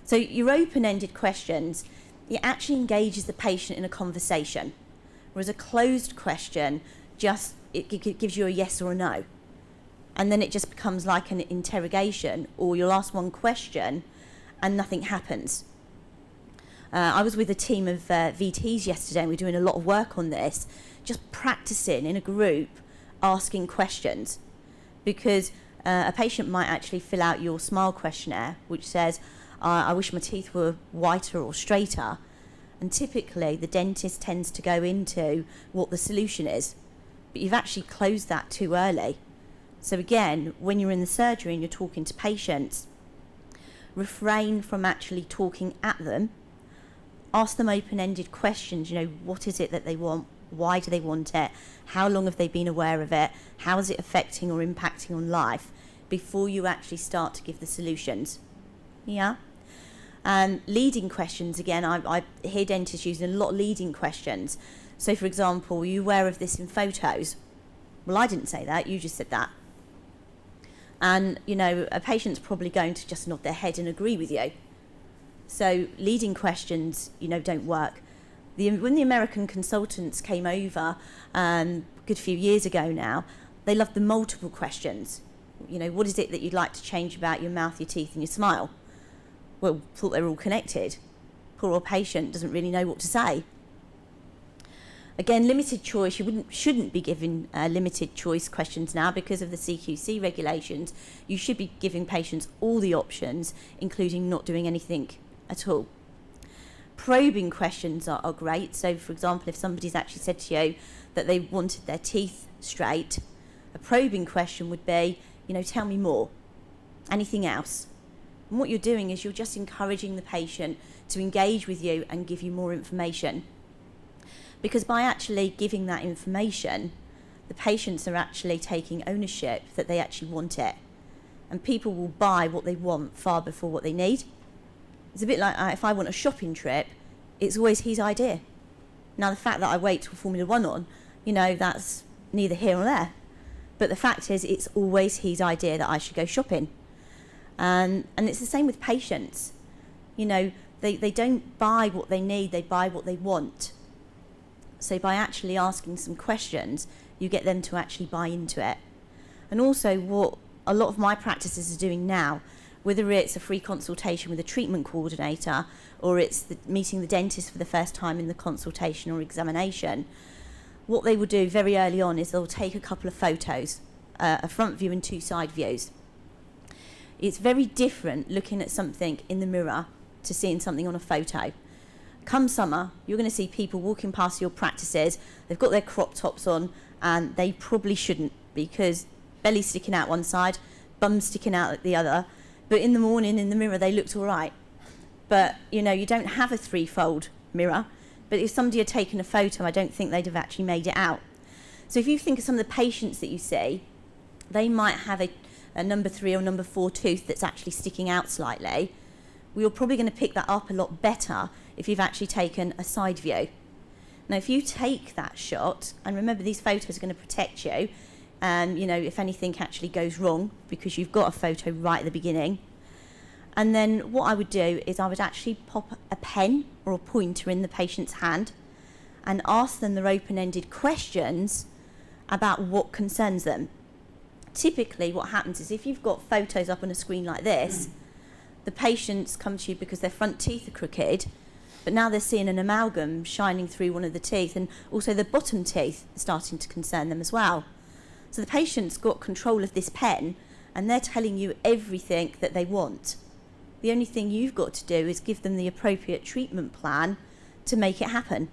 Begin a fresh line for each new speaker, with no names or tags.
So your open-ended questions, it actually engages the patient in a conversation, whereas a closed question it gives you a yes or a no, and then it just becomes like an interrogation, or you'll ask one question and nothing happens. I was with a team of VTs yesterday, and we're doing a lot of work on this, just practicing in a group asking questions, because a patient might actually fill out your SMILE questionnaire, which says, I wish my teeth were whiter or straighter, and typically the dentist tends to go into what the solution is, but you've actually closed that too early. So again, when you're in the surgery and you're talking to patients, refrain from actually talking at them. Ask them open-ended questions. What is it that they want? Why do they want it? How long have they been aware of it? How is it affecting or impacting on life? Before you actually start to give the solutions. Yeah? Leading questions, again, I hear dentists using a lot of leading questions. So, for example, are you aware of this in photos? Well, I didn't say that, you just said that. And, a patient's probably going to just nod their head and agree with you. So leading questions, don't work. When the American consultants came over a good few years ago now, they loved the multiple questions. What is it that you'd like to change about your mouth, your teeth and your smile? Well, thought they were all connected. Poor old patient doesn't really know what to say. Again, limited choice, shouldn't be giving limited choice questions now because of the CQC regulations. You should be giving patients all the options, including not doing anything at all. Probing questions are great. So, for example, if somebody's actually said to you that they wanted their teeth straight, a probing question would be, tell me more. Anything else? And what you're doing is you're just encouraging the patient to engage with you and give you more information. Because by actually giving that information, the patients are actually taking ownership that they actually want it. And people will buy what they want far before what they need. It's a bit like if I want a shopping trip, it's always his idea. Now, the fact that I wait till Formula One on, that's neither here nor there. But the fact is, it's always his idea that I should go shopping. And it's the same with patients. They don't buy what they need, they buy what they want. So by actually asking some questions, you get them to actually buy into it. And also what a lot of my practices are doing now, whether it's a free consultation with a treatment coordinator or it's meeting the dentist for the first time in the consultation or examination, what they will do very early on is they'll take a couple of photos, a front view and two side views. It's very different looking at something in the mirror to seeing something on a photo. Come summer, you're going to see people walking past your practices, they've got their crop tops on, and they probably shouldn't because belly's sticking out one side, bum's sticking out the other. But in the morning, in the mirror, they looked all right. But, you don't have a threefold mirror. But if somebody had taken a photo, I don't think they'd have actually made it out. So if you think of some of the patients that you see, they might have a number 3 or number 4 tooth that's actually sticking out slightly. We're probably going to pick that up a lot better if you've actually taken a side view. Now, if you take that shot, and remember these photos are going to protect you, if anything actually goes wrong, because you've got a photo right at the beginning. And then what I would do is I would actually pop a pen or a pointer in the patient's hand and ask them their open-ended questions about what concerns them. Typically what happens is if you've got photos up on a screen like this, the patients come to you because their front teeth are crooked, but now they're seeing an amalgam shining through one of the teeth, and also the bottom teeth are starting to concern them as well. So the patient's got control of this pen and they're telling you everything that they want. The only thing you've got to do is give them the appropriate treatment plan to make it happen.